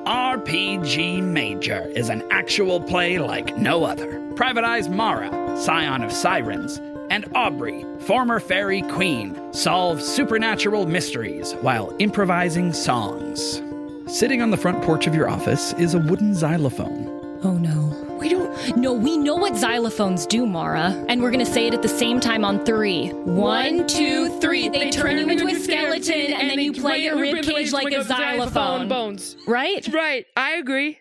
RPG Major is an actual play like no other. Private Eyes Mara, scion of sirens, and Aubrey, former fairy queen, solve supernatural mysteries while improvising songs. Sitting on the front porch of your office is a wooden xylophone. Oh no. No, we know what xylophones do, Mara. And we're gonna say it at the same time on 3. 1, 2, 3. They turn you into a skeleton and then you play your ribcage like a xylophone. Bones. Right? Right, I agree.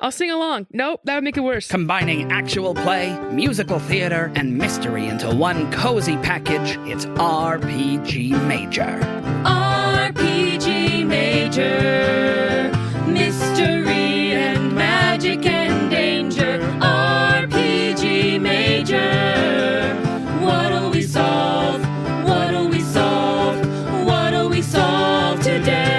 I'll sing along. Nope, that would make it worse. Combining actual play, musical theater, and mystery into one cozy package, it's RPG Major. RPG Major. Mystery and magic and danger. RPG Major. What'll we solve? What'll we solve? What'll we solve today?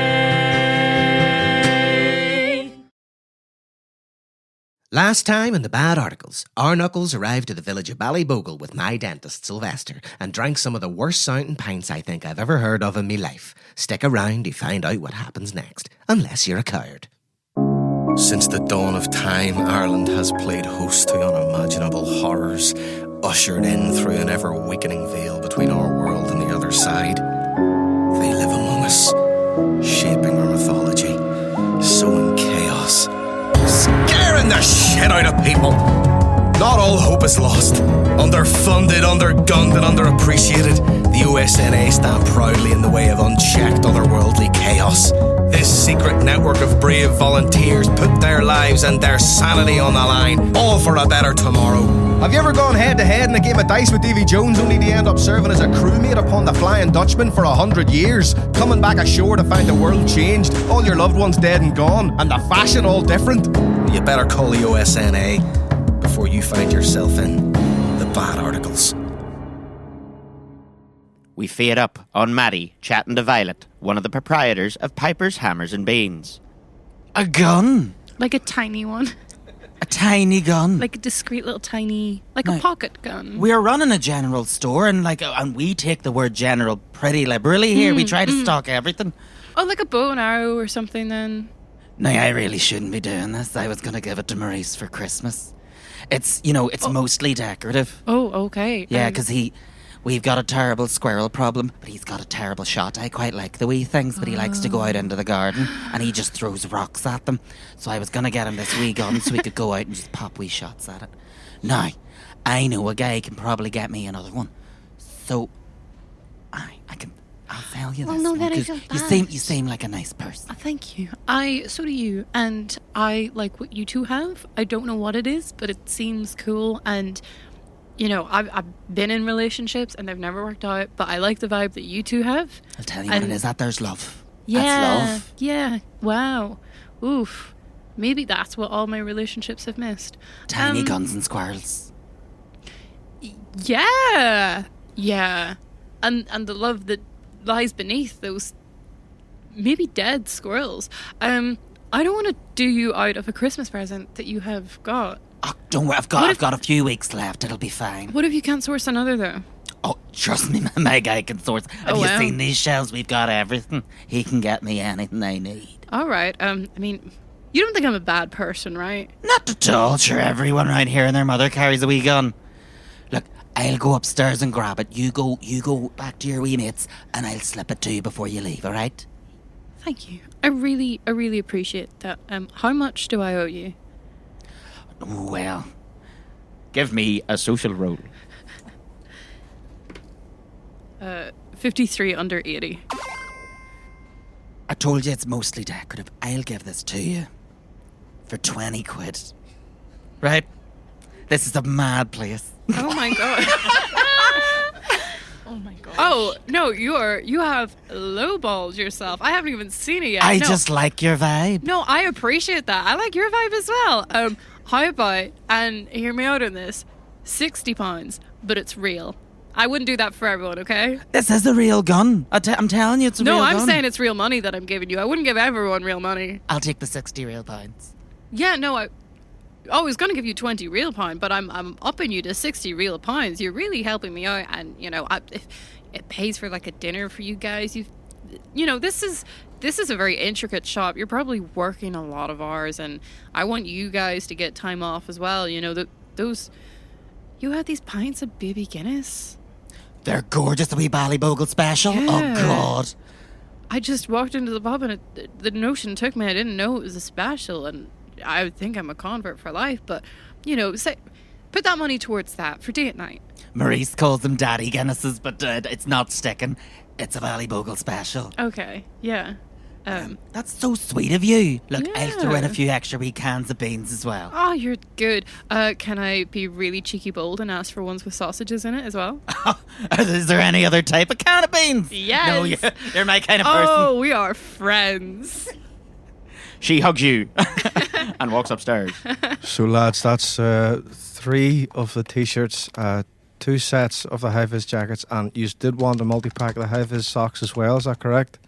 Last time in the bad articles, our knuckles arrived at the village of Ballybogle with my dentist, Sylvester, and drank some of the worst sounding pints I think I've ever heard of in me life. Stick around to find out what happens next, unless you're a coward. Since the dawn of time, Ireland has played host to unimaginable horrors, ushered in through an ever-weakening veil between our world and the other side. They live among us, shaping our mythology, sowing chaos, scaring the shit out of people. Not all hope is lost. Underfunded, undergunned and underappreciated, the USNA stand proudly in the way of unchecked otherworldly chaos. This secret network of brave volunteers put their lives and their sanity on the line, all for a better tomorrow. Have you ever gone head-to-head in a game of dice with Davy Jones only to end up serving as a crewmate upon the Flying Dutchman for 100 years? Coming back ashore to find the world changed, all your loved ones dead and gone, and the fashion all different? You better call the USNA before you find yourself in the bad articles. We fade up on Maddie chatting to Violet, one of the proprietors of Piper's Hammers and Beans. A gun? Like a tiny one. A tiny gun? Like a discreet little tiny, like a pocket gun. We're running a general store and we take the word general pretty liberally here. We try to stock everything. Oh, like a bow and arrow or something then. No, I really shouldn't be doing this. I was going to give it to Maurice for Christmas. It's mostly decorative. Oh, okay. Yeah, because we've got a terrible squirrel problem, but he's got a terrible shot. I quite like the wee things, but he likes to go out into the garden and he just throws rocks at them. So I was going to get him this wee gun so he could go out and just pop wee shots at it. Now, I know a guy can probably get me another one. So, I'll sell you this one. Because you seem like a nice person. Thank you. So do you. And I like what you two have. I don't know what it is, but it seems cool. And, you know, I've been in relationships and they've never worked out, but I like the vibe that you two have. I'll tell you what it is. There's love. Yeah. That's love. Yeah. Wow. Oof. Maybe that's what all my relationships have missed. Tiny guns and squirrels. Yeah. Yeah. And the love that lies beneath those maybe dead squirrels. I don't want to do you out of a Christmas present that you have got. Oh, don't worry, I've got a few weeks left. It'll be fine. What if you can't source another though? Oh, trust me, my guy can source. Have you seen these shelves? We've got everything. He can get me anything I need. All right. I mean, you don't think I'm a bad person, right? Not at all. Sure, everyone right here and their mother carries a wee gun. Look, I'll go upstairs and grab it. You go back to your wee mates, and I'll slip it to you before you leave. All right? Thank you. I really appreciate that. How much do I owe you? Well, Give me a social roll. 53 under 80. I told you it's mostly decorative. I'll give this to you for 20 quid. Right? This is a mad place. Oh my god. Oh my god. Oh, no, you have lowballed yourself. I haven't even seen it yet. I just like your vibe. No, I appreciate that. I like your vibe as well. How about, and hear me out on this, £60, but it's real. I wouldn't do that for everyone, okay? This is a real gun. I'm telling you, it's a real gun. No, I'm saying it's real money that I'm giving you. I wouldn't give everyone real money. I'll take the 60 real pounds. Yeah, no, I was going to give you 20 real pound, but I'm upping you to 60 real pounds. You're really helping me out, and, you know, if it pays for, like, a dinner for you guys. This is this is a very intricate shop. You're probably working a lot of hours, and I want you guys to get time off as well. You know, you had these pints of baby Guinness. They're gorgeous, the wee Ballybogle special. Yeah. Oh, God. I just walked into the pub and the notion took me. I didn't know it was a special, and I would think I'm a convert for life. But, you know, put that money towards that for date night. Maurice calls them Daddy Guinnesses, but it's not sticking. It's a Ballybogle special. Okay, yeah. That's so sweet of you. Look, I'll throw in a Yeah. few extra wee cans of beans as well. Oh, you're good. Can I be really cheeky bold and ask for ones with sausages in it as well? Is there any other type of can of beans? Yes. No, you're my kind of person. Oh, we are friends. She hugs you and walks upstairs. So, lads, that's 3 of the T-shirts, 2 sets of the high-vis jackets, and you did want a multi-pack of the high-vis socks as well, is that correct?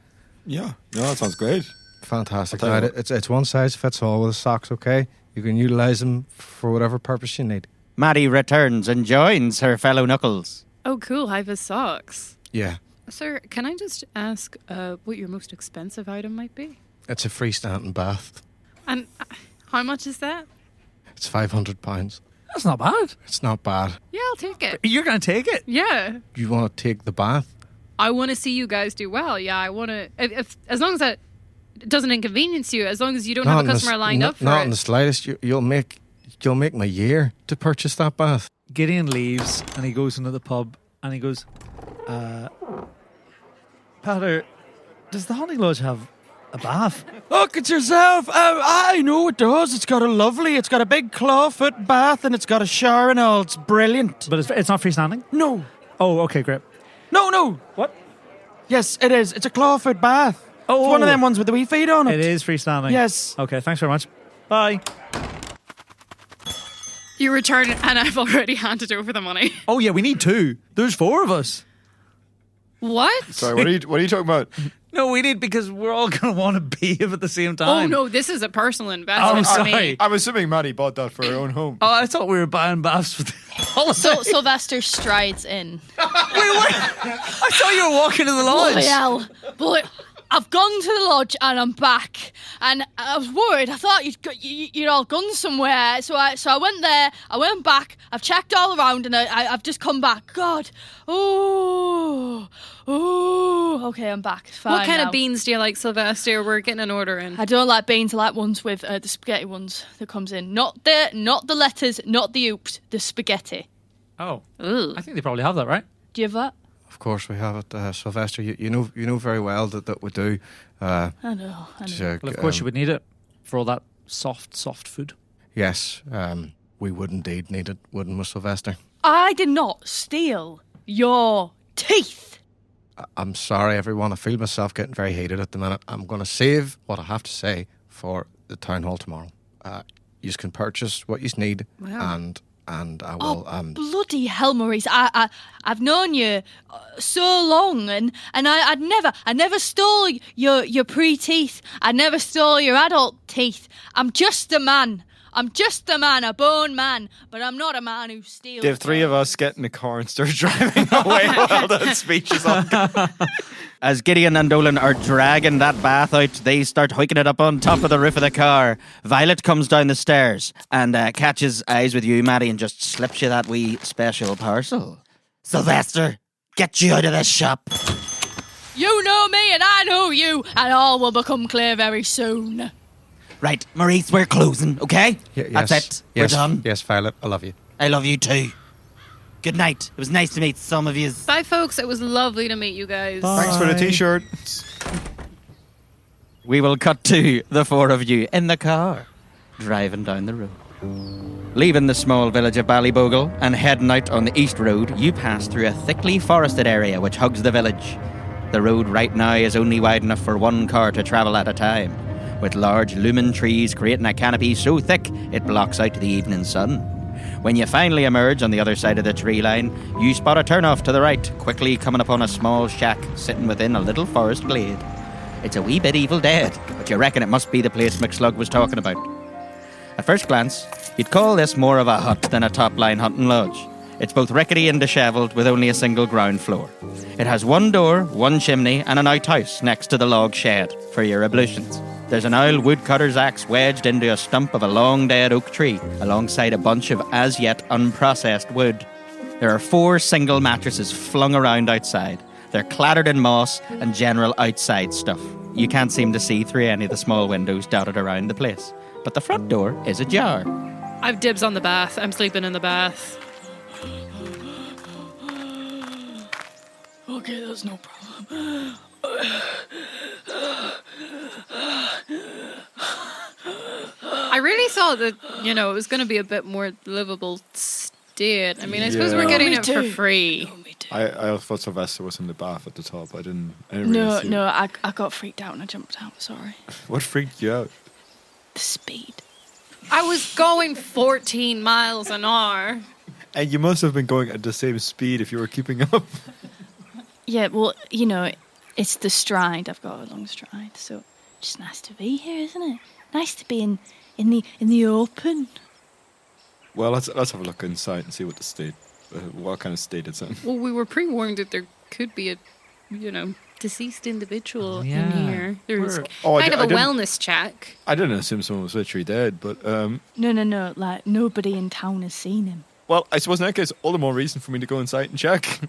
Yeah, that sounds great. Fantastic. I'll tell you Right, it's one size fits all with the socks, okay? You can utilise them for whatever purpose you need. Maddie returns and joins her fellow Knuckles. Oh, cool. High-vis socks. Yeah, Sir, can I just ask what your most expensive item might be? it's a freestanding bath. And how much is that? It's £500. That's not bad. It's not bad. Yeah, I'll take it. You're going to take it? Yeah. You want to take the bath? I want to see you guys do well. Yeah, I want to... If as long as that doesn't inconvenience you, as long as you don't have a customer lined up for Not it. in the slightest. You'll make my year to purchase that bath. Gideon leaves and he goes into the pub and he goes, Pater, does the Honey Lodge have a bath? Look at yourself. I know it does. It's got a big clawfoot bath and it's got a shower and all. It's brilliant. But it's not freestanding? No. Oh, okay, great. No. What? Yes, it is. It's a clawfoot bath. Oh. It's one of them ones with the wee feet on it. It is freestanding? Yes. Okay, thanks very much. Bye. You return and I've already handed over the money. Oh, yeah, we need 2. There's 4 of us. What? Sorry, what are you talking about? No, we need because we're all going to want to behave at the same Oh, time. no, this is a personal Oh, investment for me. sorry. I'm assuming Maddie bought that for her own home. Oh, I thought we were buying baths for the holiday. So Sylvester strides in. I thought you were walking to the lodge. Bloody hell. But I've gone to the lodge and I'm back. And I was worried. I thought you'd all gone somewhere. So I went there. I went back. I've checked all around and I've just come back. God. Oh. Okay, I'm back. It's fine What kind now. of beans do you like, Sylvester? We're getting an order in. I don't like beans. I like ones with the spaghetti ones that comes in. Not the letters, not the oops, the spaghetti. Oh. Ooh. I think they probably have that, right? Do you have that? Of course we have it, Sylvester. You know very well that we do. I know. Well, of course you would need it for all that soft food. Yes, we would indeed need it, wouldn't we, Sylvester? I did not steal your teeth. I'm sorry, everyone. I feel myself getting very heated at the minute. I'm going to save what I have to say for the town hall tomorrow. You can purchase what you need, Wow. and I will. Bloody hell, Maurice! I've known you so long, and I never stole your pre-teeth. I never stole your adult teeth. I'm just a man. A bone man, but I'm not a man who steals. They have 3 of us get in the car and start driving away while that speech is on. As Gideon and Dolan are dragging that bath out, they start hiking it up on top of the roof of the car. Violet comes down the stairs and catches eyes with you, Maddie, and just slips you that wee special parcel. Sylvester, get you out of this shop. You know me, and I know you, and all will become clear very soon. Right, Maurice, we're closing, okay? yes, That's it. Yes, We're done. Yes, Violet, I love you. I love you too. Good night. It was nice to meet some of you. Bye, folks. It was lovely to meet you guys. Thanks for the t-shirt. We will cut to the 4 of you in the car, driving down the road. Leaving the small village of Ballybogle and heading out on the east road, you pass through a thickly forested area which hugs the village. The road right now is only wide enough for 1 car to travel at a time, with large lumen trees creating a canopy so thick it blocks out the evening sun. When you finally emerge on the other side of the tree line, you spot a turnoff to the right, quickly coming upon a small shack sitting within a little forest glade. It's a wee bit Evil Dead, but you reckon it must be the place McSlug was talking about. At first glance, you'd call this more of a hut than a top-line hunting lodge. It's both rickety and dishevelled with only a single ground floor. It has one door, one chimney, and an outhouse next to the log shed for your ablutions. There's an old woodcutter's axe wedged into a stump of a long dead oak tree alongside a bunch of as yet unprocessed wood. There are 4 single mattresses flung around outside. They're clattered in moss and general outside stuff. You can't seem to see through any of the small windows dotted around the place. But the front door is ajar. I've dibs on the bath. I'm sleeping in the bath. Okay, that's no problem. I really thought that, it was going to be a bit more livable state. I mean, I suppose we're getting it for free. I thought Sylvester was in the bath at the top. I didn't really see No, I got freaked out and I jumped out. Sorry. What freaked you out? The speed. I was going 14 miles an hour. And you must have been going at the same speed if you were keeping up. Yeah, well, it's the stride. I've got a long stride, so just nice to be here, isn't it? Nice to be in the open. Well, let's have a look inside and see what the state, what kind of state it's in. Well, we were pre-warned that there could be a, deceased individual in here. There's kind of a wellness check. I didn't assume someone was literally dead, but... No, like, nobody in town has seen him. Well, I suppose in that case, all the more reason for me to go inside and check.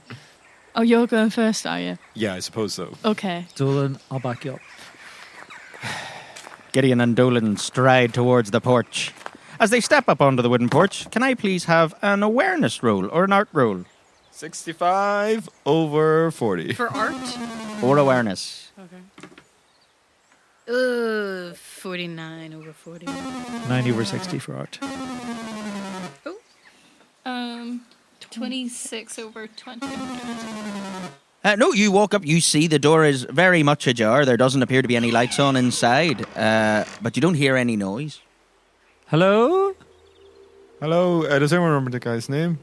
Oh, you're going first, are you? Yeah, I suppose so. Okay. Dolan, I'll back you up. Gideon and Dolan stride towards the porch. As they step up onto the wooden porch, can I please have an awareness roll or an art roll? 65 over 40. For art? Or awareness. Okay. 49 over 40. 90 over 60 for art. 26 over 20. No, you walk up, you see the door is very much ajar. There doesn't appear to be any lights on inside, but you don't hear any noise. Hello? Hello, does anyone remember the guy's name?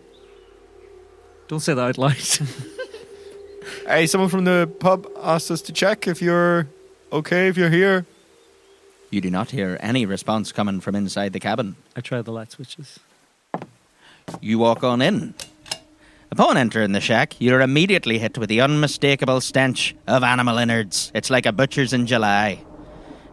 Don't say that out loud. Hey, someone from the pub asked us to check if you're okay, if you're here. You do not hear any response coming from inside the cabin. I tried the light switches. You walk on in. Upon entering the shack, you're immediately hit with the unmistakable stench of animal innards. It's like a butcher's in July.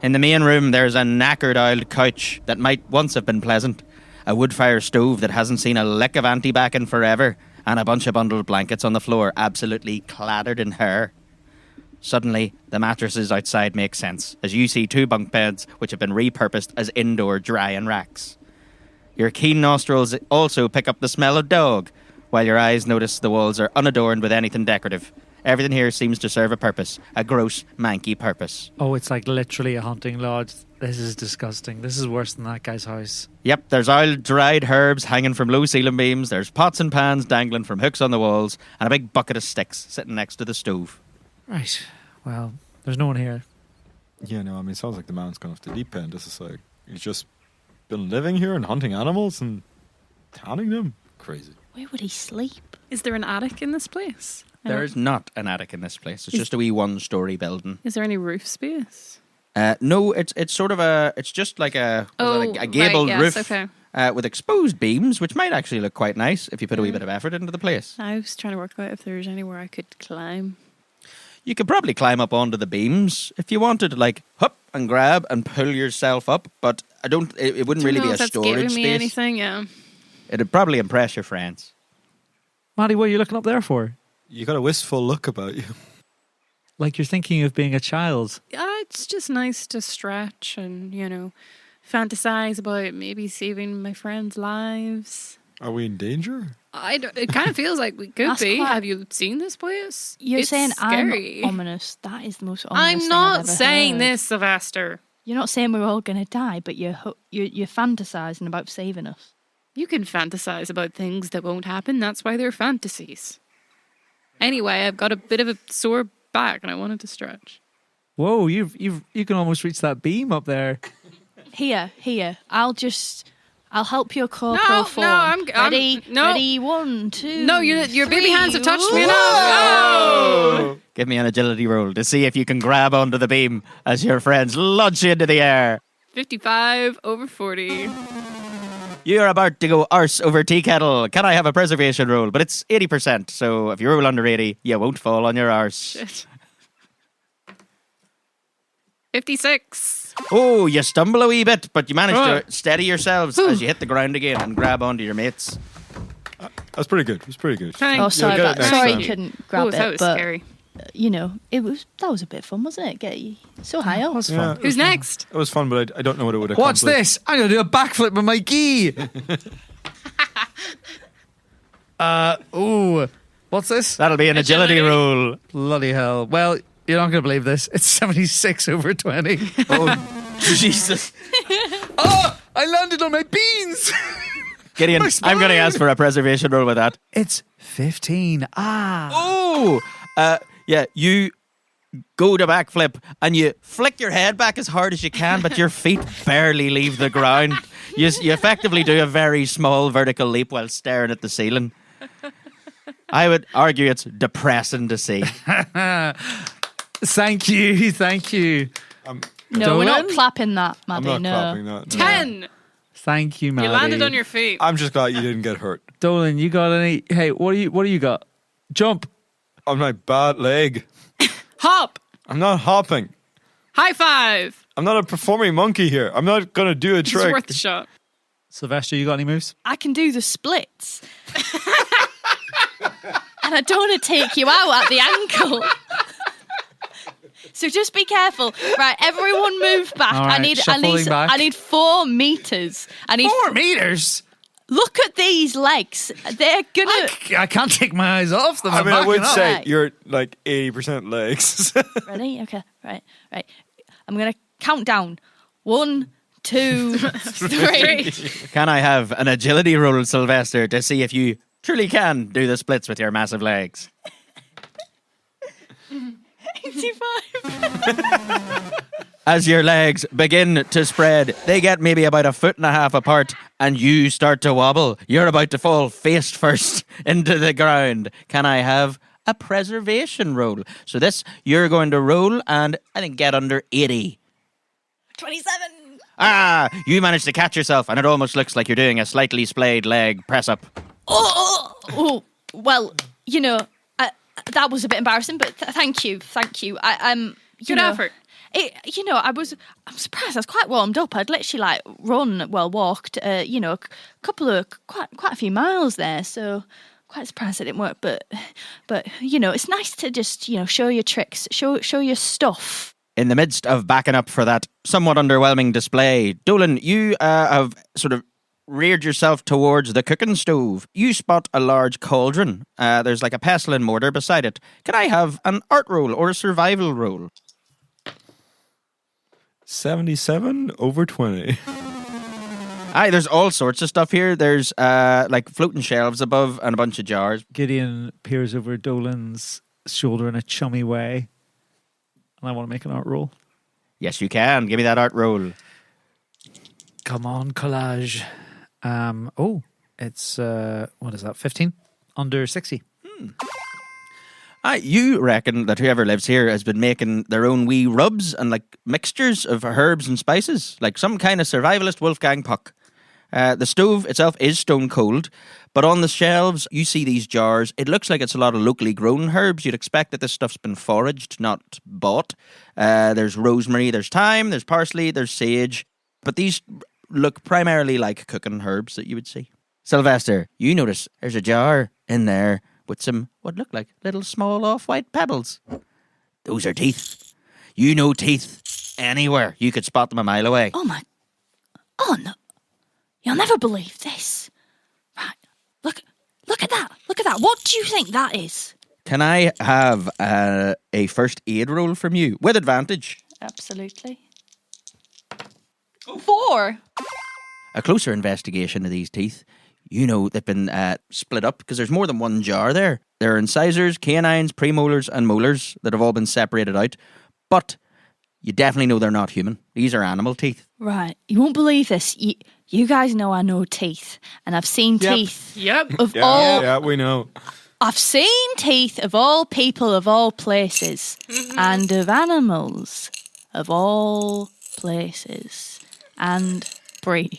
In the main room, there's a knackered oiled couch that might once have been pleasant, a wood-fire stove that hasn't seen a lick of antibac in forever, and a bunch of bundled blankets on the floor, absolutely clattered in hair. Suddenly, the mattresses outside make sense, as you see 2 bunk beds which have been repurposed as indoor drying racks. Your keen nostrils also pick up the smell of dog, while your eyes notice the walls are unadorned with anything decorative. Everything here seems to serve a purpose, a gross, manky purpose. Oh, it's like literally a hunting lodge. This is disgusting. This is worse than that guy's house. Yep, there's old dried herbs hanging from low ceiling beams, there's pots and pans dangling from hooks on the walls, and a big bucket of sticks sitting next to the stove. Right. Well, there's no one here. Yeah, no, I mean, it sounds like the man's gone off the deep end. This is like, he's just been living here and hunting animals and tanning them. Crazy. Where would he sleep? Is there an attic in this place? There's not an attic in this place. It's just a wee 1-story building. Is there any roof space? No, it's sort of it's just like a gabled right, yes, roof okay. with exposed beams, which might actually look quite nice if you put a wee bit of effort into the place. I was trying to work out if there's anywhere I could climb. You could probably climb up onto the beams if you wanted, like hop and grab and pull yourself up, but I don't. It wouldn't really be a storage me space. Anything, yeah. It'd probably impress your friends. Maddie, what are you looking up there for? You got a wistful look about you. Like you're thinking of being a child. It's just nice to stretch and, fantasize about maybe saving my friends' lives. Are we in danger? It kind of feels like we could be. Have you seen this place? You're saying scary. I'm ominous. That is the most ominous I'm thing not I've ever saying heard. this, Sylvester. You're not saying we're all going to die, but you're fantasizing about saving us. You can fantasize about things that won't happen. That's why they're fantasies. Anyway, I've got a bit of a sore back and I wanted to stretch. Whoa, you can almost reach that beam up there. Here. I'll help your corporal form. Ready? No. Ready, 1, 2. No, your baby three. hands have touched me Whoa. enough. Oh! Give me an agility roll to see if you can grab onto the beam as your friends launch you into the air. 55 over 40. You're about to go arse over tea kettle. Can I have a preservation roll? But it's 80%, so if you roll under 80, you won't fall on your arse. Shit. 56. Oh, you stumble a wee bit, but you manage to steady yourselves as you hit the ground again and grab onto your mates. That's pretty good. It was pretty good. Thank Oh, you. sorry, You'll get it next sorry time. you couldn't grab it. That was but, scary. You know, that was a bit fun, wasn't it? Get you so high up. Yeah, Who's next? it was fun, but I don't know what it would accomplish. What's this? I'm going to do a backflip with my gi. What's this? That'll be an agility roll. Bloody hell. Well, you're not going to believe this. It's 76 over 20. Oh, Jesus. Oh, I landed on my beans. Gideon, My I'm going to spine. ask for a preservation roll with that. It's 15. Oh! Yeah, you go to backflip and you flick your head back as hard as you can, but your feet barely leave the ground. You effectively do a very small vertical leap while staring at the ceiling. I would argue it's depressing to see. Thank you. No, we're not Dolan? clapping that, I'm Maddie. not No. clapping that. No. 10. Thank you, Maddie. You landed on your feet. I'm just glad you didn't get hurt. Dolan, you got any? Hey, what do you got? Jump. On my bad leg. Hop. I'm not hopping. High five. I'm not a performing monkey here. I'm not going to do a It's trick. worth the shot. Sylvester, you got any moves? I can do the splits. And I don't want to take you out at the ankle. So just be careful. Right, everyone move back. All right, shuffling back. I need 4 meters. I need 4 meters? Look at these legs. They're gonna I can't take my eyes off them. I I'm mean, I would backing up. say Right. you're like 80% legs. Ready? Okay. Right. I'm gonna count down. 1, 2, 3. Can I have an agility roll, Sylvester, to see if you truly can do the splits with your massive legs? 85. As your legs begin to spread, they get maybe about 1.5 feet apart, and you start to wobble. You're about to fall face first into the ground. Can I have a preservation roll? So this, you're going to roll and I think get under 80. 27. You managed to catch yourself, and it almost looks like you're doing a slightly splayed leg press up. Oh. Well, you know, that was a bit embarrassing, but thank you. Good effort. I'm surprised. I was quite warmed up. I'd literally walked, quite a few miles there. So quite surprised it didn't work. But it's nice to just show your tricks, show your stuff. In the midst of backing up for that somewhat underwhelming display, Dolan, you have sort of reared yourself towards the cooking stove. You spot a large cauldron. There's like a pestle and mortar beside it. Can I have an art roll or a survival roll? 77 over 20. Aye, there's all sorts of stuff here. There's like floating shelves above and a bunch of jars. Gideon peers over Dolan's shoulder in a chummy way. And I want to make an art roll. Yes, you can. Give me that art roll. Come on, collage. It's, what is that, 15? Under 60. You reckon that whoever lives here has been making their own wee rubs and like mixtures of herbs and spices, like some kind of survivalist Wolfgang Puck. The stove itself is stone cold, but on the shelves you see these jars. It looks like it's a lot of locally grown herbs. You'd expect that this stuff's been foraged, not bought. There's rosemary, there's thyme, there's parsley, there's sage, but these look primarily like cooking herbs that you would see. Sylvester, you notice there's a jar in there with some what look like little small off-white pebbles. Those are teeth. You know teeth anywhere. You could spot them a mile away. Oh no. You'll never believe this. Right. Look at that. Look at that. What do you think that is? Can I have a first aid roll from you with advantage? Absolutely. 4. A closer investigation of these teeth, you know they've been split up because there's more than one jar there. There are incisors, canines, premolars and molars that have all been separated out. But you definitely know they're not human. These are animal teeth. Right. You won't believe this. You guys know I know teeth. And I've seen teeth Yep. of all... Yeah, we know. I've seen teeth of all people of all places. And of animals of all places. And breed.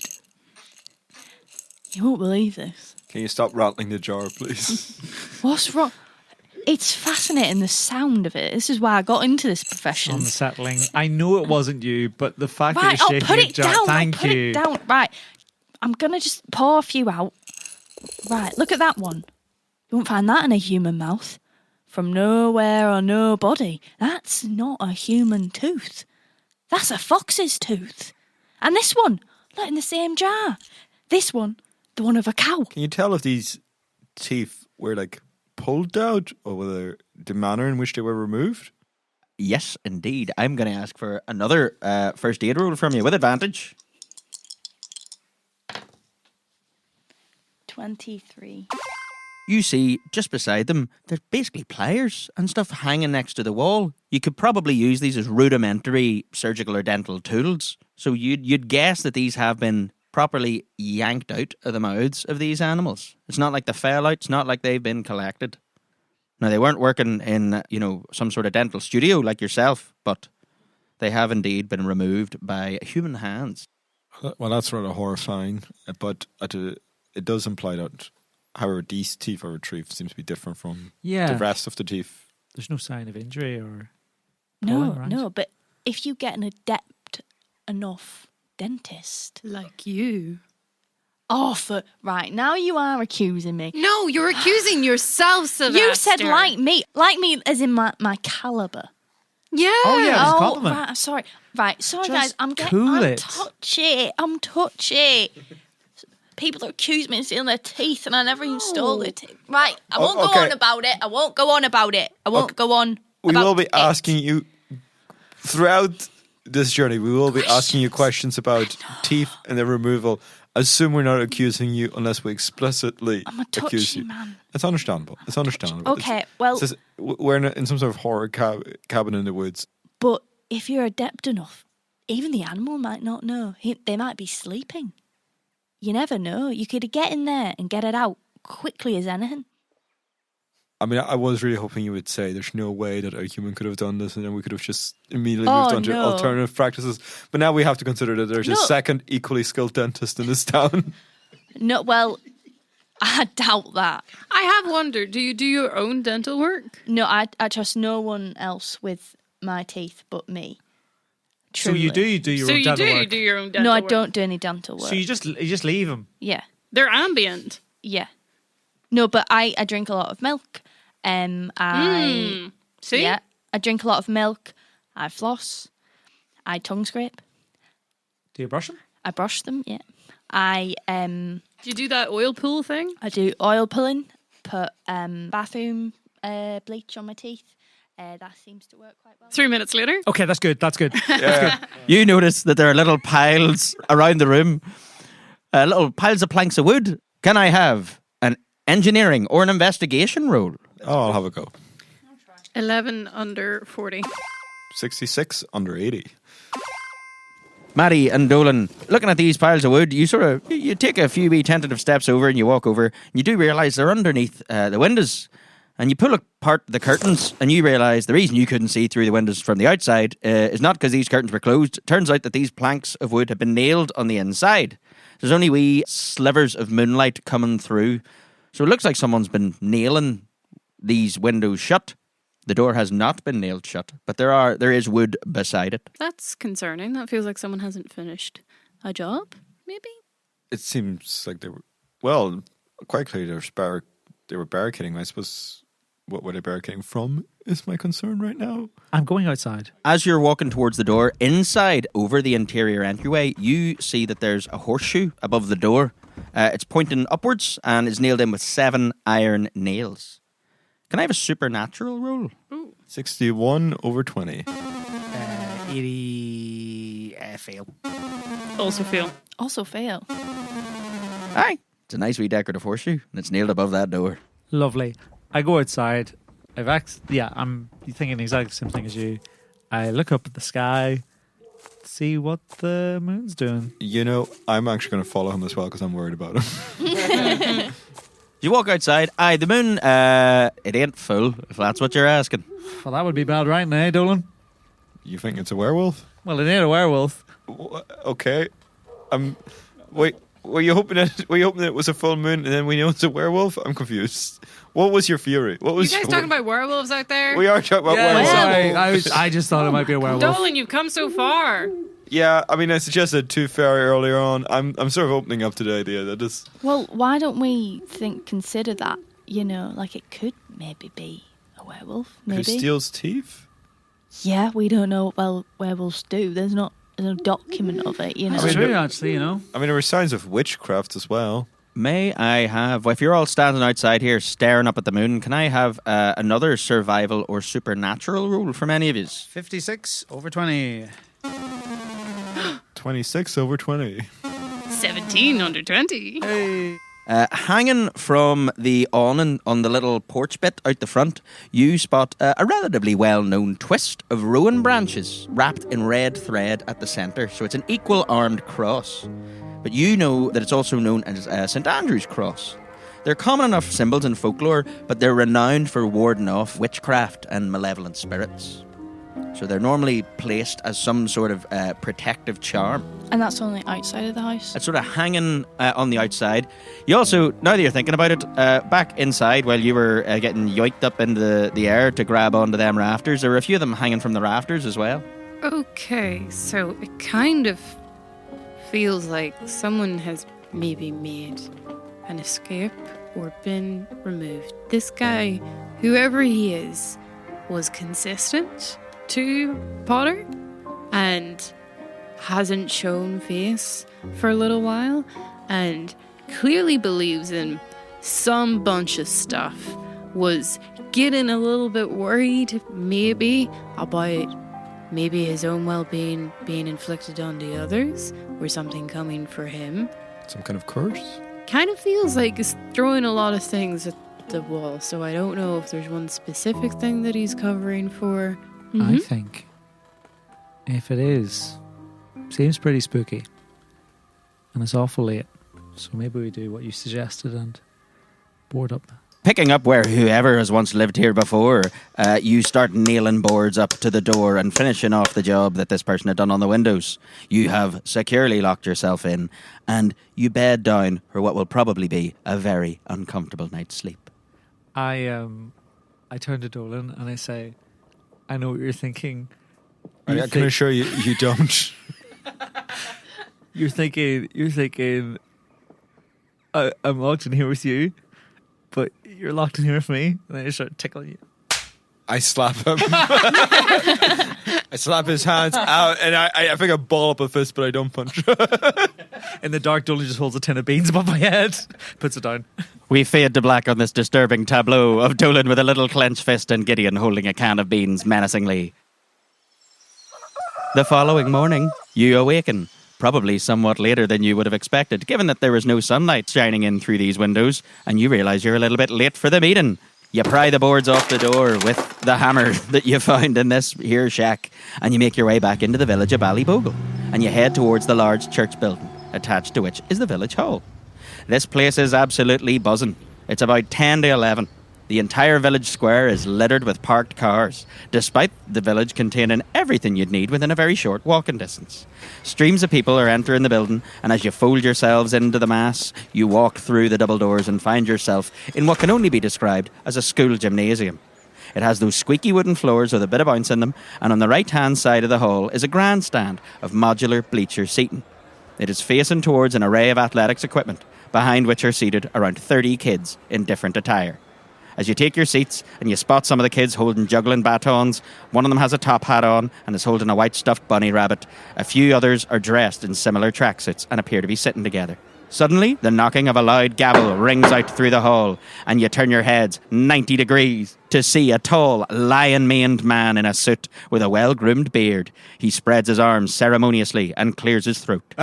You won't believe this. Can you stop rattling the jar, please? What's wrong? It's fascinating, the sound of it. This is why I got into this profession. Unsettling. I know it wasn't you, but the fact Right, that you're I'll shaking put your it jar. down. Thank I'll put you. it down. Right. I'm going to just pour a few out. Right, look at that one. You won't find that in a human mouth. From nowhere or nobody. That's not a human tooth. That's a fox's tooth. And this one, look, in the same jar. This one, the one of a cow. Can you tell if these teeth were like pulled out or whether the manner in which they were removed? Yes, indeed. I'm going to ask for another first aid roll from you with advantage. 23. You see, just beside them, there's basically pliers and stuff hanging next to the wall. You could probably use these as rudimentary surgical or dental tools. So you'd guess that these have been properly yanked out of the mouths of these animals. It's not like they fell out. It's not like they've been collected. Now, they weren't working in, some sort of dental studio like yourself, but they have indeed been removed by human hands. Well, that's rather horrifying, but it does imply that, however, these teeth are retrieved seems to be different from the rest of the teeth. There's no sign of injury or No, pulling, right? no, but if you get an adept enough dentist. Like you. Oh, right, now you are accusing me. No, you're accusing yourself, Sylvester. You said like me as in my caliber. Yeah. Oh, yeah, it was a compliment. Right, sorry. Right, sorry, Just guys. cool I'm it. touchy. I'm touchy. People accuse me of stealing their teeth, and I never even stole their teeth. Right, I won't go on about it. I won't go on about it. I won't go on. We about will be it. asking you throughout this journey. We will be asking you questions about teeth and their removal. Assume we're not accusing you unless we explicitly I'm a accuse touchy you. man. It's understandable. It's understandable. Okay, well, We're in some sort of horror cabin in the woods. but if you're adept enough, even the animal might not know. They might be sleeping. You never know. You could get in there and get it out quickly as anything. I mean, I was really hoping you would say there's no way that a human could have done this and then we could have just immediately moved on to no. alternative practices. But now we have to consider that there's a second equally skilled dentist in this town. No, well, I doubt that. I have wondered, do you do your own dental work? No, I trust no one else with my teeth but me. So you Truly. do your So own you dental do work. do your own dental No, I work? don't do any dental work. So you just leave them. Yeah, They're ambient. yeah. No, but I drink a lot of milk. See? Yeah, I drink a lot of milk. I floss. I tongue scrape. Do you brush them? I brush them. Yeah. I Do you do that oil pool thing? I do oil pulling. Put bathroom bleach on my teeth. That seems to work quite well. 3 minutes later. Okay, that's good. That's good. You notice that there are little piles around the room, little piles of planks of wood. Can I have an engineering or an investigation roll? Oh, I'll have a go. 11 under 40. 66 under 80. Maddie and Dolan, looking at these piles of wood, you take a few wee tentative steps over and you walk over and you do realise they're underneath the windows. And you pull apart the curtains and you realise the reason you couldn't see through the windows from the outside is not because these curtains were closed. It turns out that these planks of wood have been nailed on the inside. There's only wee slivers of moonlight coming through. So it looks like someone's been nailing these windows shut. The door has not been nailed shut, but there is wood beside it. That's concerning. That feels like someone hasn't finished a job, maybe? It seems like they were, well, quite clearly they were barricading. I suppose what were they barricading from is my concern right now. I'm going outside. As you're walking towards the door, inside, over the interior entryway, you see that there's a horseshoe above the door. It's pointing upwards and is nailed in with 7 iron nails. Can I have a supernatural roll? 61 over 20. 80... fail. Also feel. Also fail. Aye. It's a nice wee decorative horseshoe, and it's nailed above that door. Lovely. I go outside. I'm thinking exactly the same thing as you. I look up at the sky, see what the moon's doing. You know, I'm actually going to follow him as well because I'm worried about him. You walk outside. Aye, the moon, it ain't full, if that's what you're asking. Well, that would be bad writing, eh, Dolan? You think it's a werewolf? Well, it ain't a werewolf. Okay. Wait. Were you hoping it was a full moon and then we know it's a werewolf? I'm confused. What was your fury? What was You guys talking about werewolves out there? We are talking about Yeah, werewolves. sorry. I just thought it might be a werewolf. Dolan, you've come so far. Yeah, I mean, I suggested Tooth Fairy earlier on. I'm sort of opening up to the idea that it's... Well, why don't we consider that, like it could maybe be a werewolf, maybe. Who steals teeth? Yeah, we don't know what werewolves do. There's no document of it, That's true, actually, I mean, there were signs of witchcraft as well. May I have, if you're all standing outside here staring up at the moon, can I have another survival or supernatural rule from any of you? 56 over 20. 26 over 20. 17 under 20. Hanging from the awning on the little porch bit out the front, you spot a relatively well-known twist of rowan branches wrapped in red thread at the centre. So it's an equal-armed cross. But you know that it's also known as St. Andrew's Cross. They're common enough symbols in folklore, but they're renowned for warding off witchcraft and malevolent spirits. So they're normally placed as some sort of protective charm. And that's only outside of the house? It's sort of hanging on the outside. You also, now that you're thinking about it, back inside while you were getting yoiked up into the air to grab onto them rafters, there were a few of them hanging from the rafters as well. Okay, so it kind of feels like someone has maybe made an escape or been removed. This guy, whoever he is, was consistent to Potter and hasn't shown face for a little while and clearly believes in some bunch of stuff. Was getting a little bit worried maybe about maybe his own well-being being inflicted on the others or something coming for him. Some kind of curse? Kind of feels like he's throwing a lot of things at the wall, so I don't know if there's one specific thing that he's covering for. I think if it is, seems pretty spooky. And it's awful late. So maybe we do what you suggested and board up. Picking up where whoever has once lived here before, you start nailing boards up to the door and finishing off the job that this person had done on the windows. You have securely locked yourself in, and you bed down for what will probably be a very uncomfortable night's sleep. I turn to Dolan and I say, I know what you're thinking. I can assure you, you don't. You're thinking, I'm locked in here with you, but you're locked in here with me, and I just start tickling you. I slap him. I slap his hands out, and I think I ball up a fist, but I don't punch. In the dark, Dolan just holds a tin of beans above my head, puts it down. We fade to black on this disturbing tableau of Dolan with a little clenched fist and Gideon holding a can of beans menacingly. The following morning, you awaken, probably somewhat later than you would have expected, given that there was no sunlight shining in through these windows, and you realise you're a little bit late for the meeting. You pry the boards off the door with the hammer that you found in this here shack, and you make your way back into the village of Ballybogle, and you head towards the large church building, attached to which is the village hall. This place is absolutely buzzing. It's about 10 to 11. The entire village square is littered with parked cars, despite the village containing everything you'd need within a very short walking distance. Streams of people are entering the building, and as you fold yourselves into the mass, you walk through the double doors and find yourself in what can only be described as a school gymnasium. It has those squeaky wooden floors with a bit of bounce in them, and on the right-hand side of the hall is a grandstand of modular bleacher seating. It is facing towards an array of athletics equipment, behind which are seated around 30 kids in different attire. As you take your seats and you spot some of the kids holding juggling batons, one of them has a top hat on and is holding a white stuffed bunny rabbit. A few others are dressed in similar tracksuits and appear to be sitting together. Suddenly, the knocking of a loud gavel rings out through the hall, and you turn your heads 90 degrees to see a tall, lion-maned man in a suit with a well-groomed beard. He spreads his arms ceremoniously and clears his throat.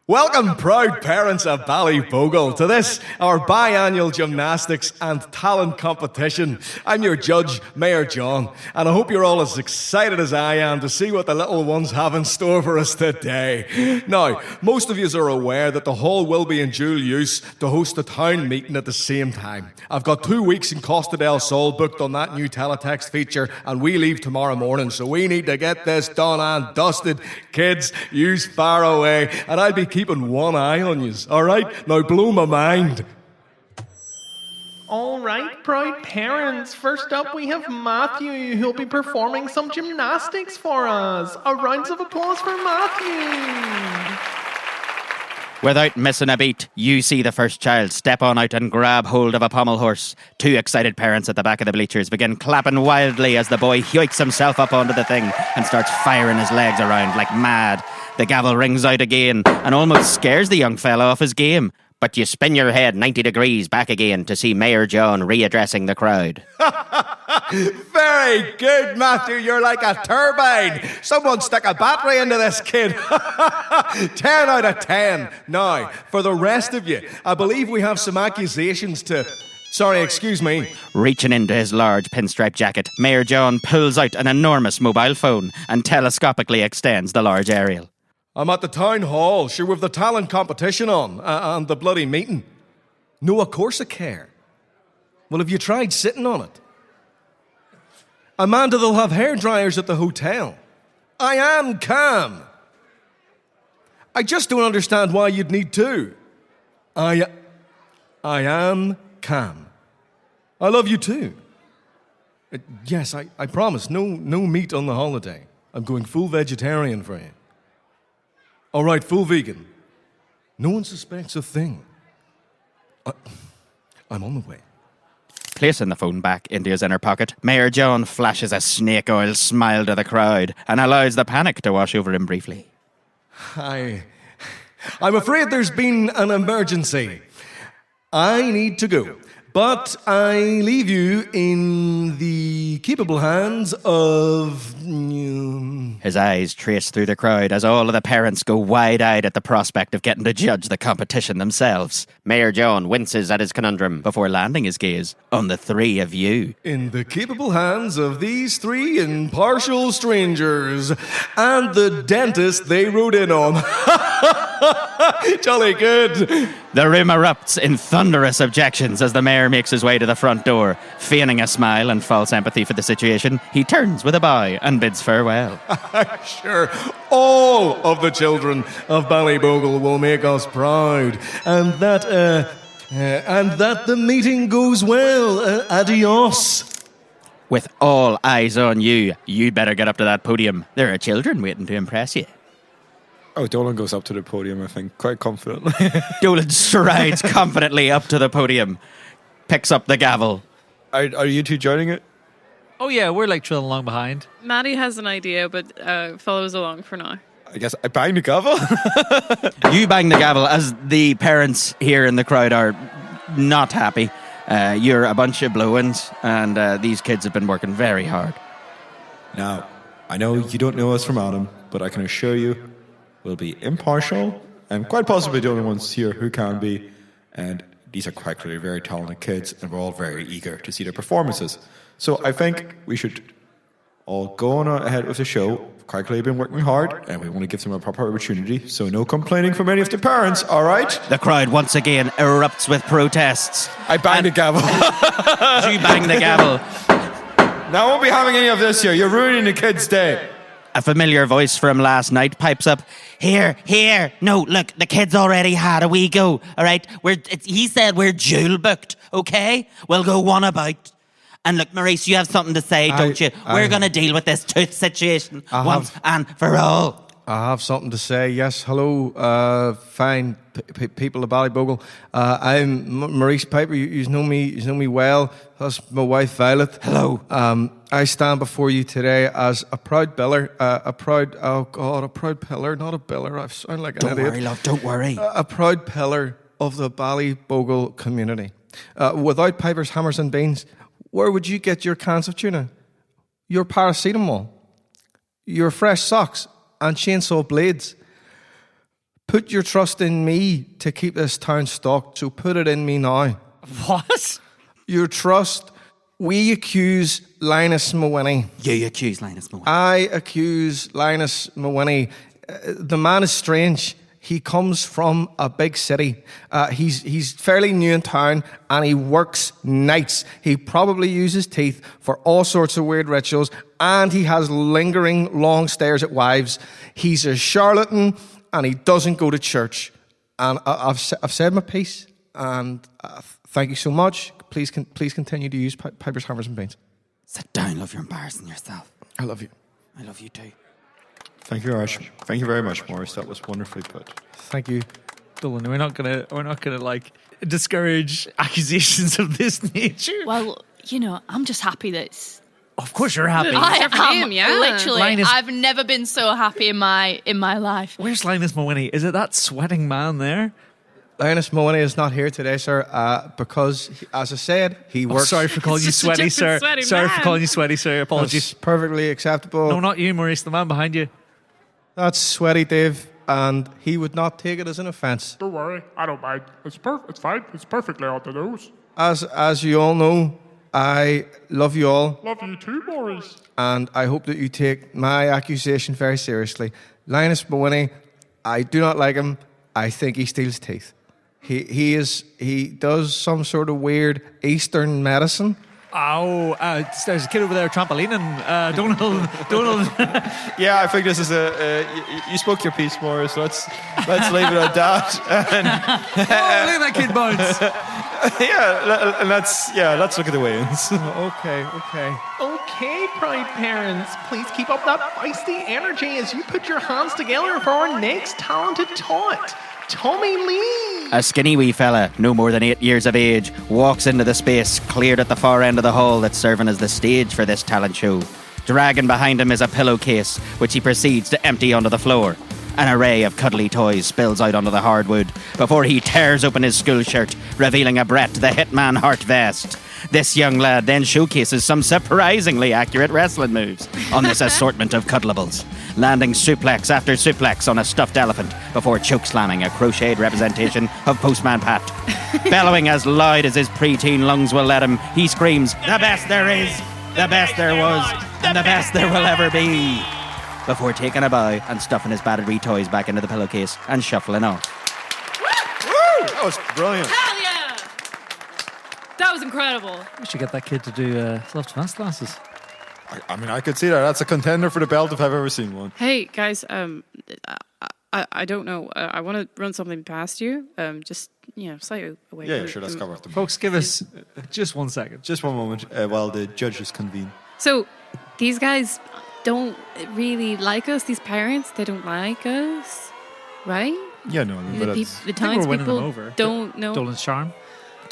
Welcome, proud parents of Ballybogle, to this, our biannual gymnastics and talent competition. I'm your judge, Mayor John, and I hope you're all as excited as I am to see what the little ones have in store for us today. Now, most of you are aware that the hall will be in dual use to host a town meeting at the same time. I've got 2 weeks in Costa del Sol booked on that new teletext feature, and we leave tomorrow morning, so we need to get this done and dusted. Kids, yous far away, and I'll be keeping keeping one eye on yous, all right? Now blow my mind. All right, proud parents. First up, we have Matthew, who'll be performing some gymnastics for us. A round of applause for Matthew. Without missing a beat, you see the first child step on out and grab hold of a pommel horse. Two excited parents at the back of the bleachers begin clapping wildly as the boy yoiks himself up onto the thing and starts firing his legs around like mad. The gavel rings out again and almost scares the young fella off his game. But you spin your head 90 degrees back again to see Mayor John readdressing the crowd. Very good, Matthew. You're like a turbine. Someone stick a battery into this kid. 10 out of 10. Now, for the rest of you, I believe we have some accusations to... Sorry, excuse me. Reaching into his large pinstripe jacket, Mayor John pulls out an enormous mobile phone and telescopically extends the large aerial. I'm at the town hall, sure, with the talent competition on, and the bloody meeting. No, of course I care. Well, have you tried sitting on it? Amanda, they'll have hairdryers at the hotel. I am calm. I just don't understand why you'd need two. I am calm. I love you too. Yes, I promise, no meat on the holiday. I'm going full vegetarian for you. All right, full vegan. No one suspects a thing. I'm on the way. Placing the phone back into his inner pocket, Mayor John flashes a snake oil smile to the crowd and allows the panic to wash over him briefly. I'm afraid there's been an emergency. I need to go. But I leave you in the capable hands of... His eyes trace through the crowd as all of the parents go wide-eyed at the prospect of getting to judge the competition themselves. Mayor John winces at his conundrum before landing his gaze on the three of you. In the capable hands of these three impartial strangers and the dentist they rode in on. Jolly good. The room erupts in thunderous objections as the mayor makes his way to the front door. Feigning a smile and false empathy for the situation, he turns with a bow and bids farewell. Sure, all of the children of Ballybogle will make us proud, and that the meeting goes well. Adios. With all eyes on you, you'd better get up to that podium. There are children waiting to impress you. Oh, Dolan goes up to the podium, I think, quite confidently. Dolan strides confidently up to the podium, picks up the gavel. Are you two joining it? Oh yeah, we're like trailing along behind. Maddie has an idea, but follows along for now. I guess I bang the gavel. You bang the gavel as the parents here in the crowd are not happy. You're a bunch of blow-ins, and these kids have been working very hard. Now, I know you don't know us from Adam, but I can assure you we'll be impartial and quite possibly the only ones here who can be. And these are quite clearly very talented kids, and we're all very eager to see their performances. So I think we should all go on ahead with the show. Quite clearly been working hard, and we want to give them a proper opportunity. So no complaining from any of the parents, all right? The crowd once again erupts with protests. I bang the gavel. You bang the gavel. Now I won't be having any of this here. You're ruining the kids' day. A familiar voice from last night pipes up. Here. No, look, the kids already had a wee go, all right? He said we're dual booked, okay? We'll go one about. And look, Maurice, you have something to say, don't you? We're going to deal with this tooth situation once and for all. I have something to say. Yes, hello, fine people of Ballybogle. I'm Maurice Piper. You know me well. That's my wife Violet. Hello. I stand before you today as a proud pillar, a proud pillar, not a biller. I sound like an idiot. Don't worry, love. Don't worry. A proud pillar of the Ballybogle community. Without Piper's hammers and beans, where would you get your cans of tuna, your paracetamol, your fresh socks, and chainsaw blades? Put your trust in me to keep this town stocked, so put it in me now. What? Your trust. We accuse Linus Mawhinney. You accuse Linus Mawhinney. I accuse Linus Mawhinney. The man is strange. He comes from a big city. He's fairly new in town, and he works nights. He probably uses teeth for all sorts of weird rituals, and he has lingering long stares at wives. He's a charlatan, and he doesn't go to church. And I've said my piece, and thank you so much. Please continue to use Piper's Hammers and Beans. Sit down, love. You're embarrassing yourself. I love you. I love you too. Thank you very much. Thank you very much, Morris. That was wonderfully put. Thank you. Dolan, we're not gonna like discourage accusations of this nature. Well, I'm just happy that it's... Of course you're happy. I am, yeah. literally. Linus- I've never been so happy in my life. Where's Linus Mawhinney? Is it that sweating man there? Linus Mawhinney is not here today, sir, because, as I said, he works... Sorry for calling you sweaty, sir. Sorry for calling you sweaty, sir. Apologies. That's perfectly acceptable. No, not you, Maurice. The man behind you. That's Sweaty Dave, and he would not take it as an offence. Don't worry, I don't mind. It's fine. It's perfectly on the nose. As you all know, I love you all. Love you too, Maurice. And I hope that you take my accusation very seriously. Linus Mawhinney, I do not like him. I think he steals teeth. He does some sort of weird Eastern medicine. Oh, there's a kid over there trampolining. Donald. Yeah, I think this is you spoke your piece, Morris. So let's leave it at that. Look at that kid bounce. Let's look at the weigh-ins. Okay. Okay, Pride parents, please keep up that feisty energy as you put your hands together for our next talented tot, Tommy Lee. A skinny wee fella, no more than 8 years of age, walks into the space cleared at the far end of the hall that's serving as the stage for this talent show. Dragging behind him is a pillowcase, which he proceeds to empty onto the floor. An array of cuddly toys spills out onto the hardwood before he tears open his school shirt, revealing a Brett the Hitman Heart vest. This young lad then showcases some surprisingly accurate wrestling moves on this assortment of cuddlables, landing suplex after suplex on a stuffed elephant before chokeslamming a crocheted representation of Postman Pat. Bellowing as loud as his preteen lungs will let him, he screams, "The best there is, the best there was, and the best there will ever be," before taking a bow and stuffing his battered wee toys back into the pillowcase and shuffling off. Woo! That was brilliant. Hell yeah! That was incredible. We should get that kid to do self-defense classes. I mean, I could see that. That's a contender for the belt if I've ever seen one. Hey guys, I don't know. I want to run something past you. Just slightly away. Yeah, sure. Let's cover it. Folks, give us just 1 second. Just one moment while the judges convene. So, these guys don't really like us. These parents, they don't like us, right? Yeah, no. The we're townspeople winning them over. don't know. Dolan's charm.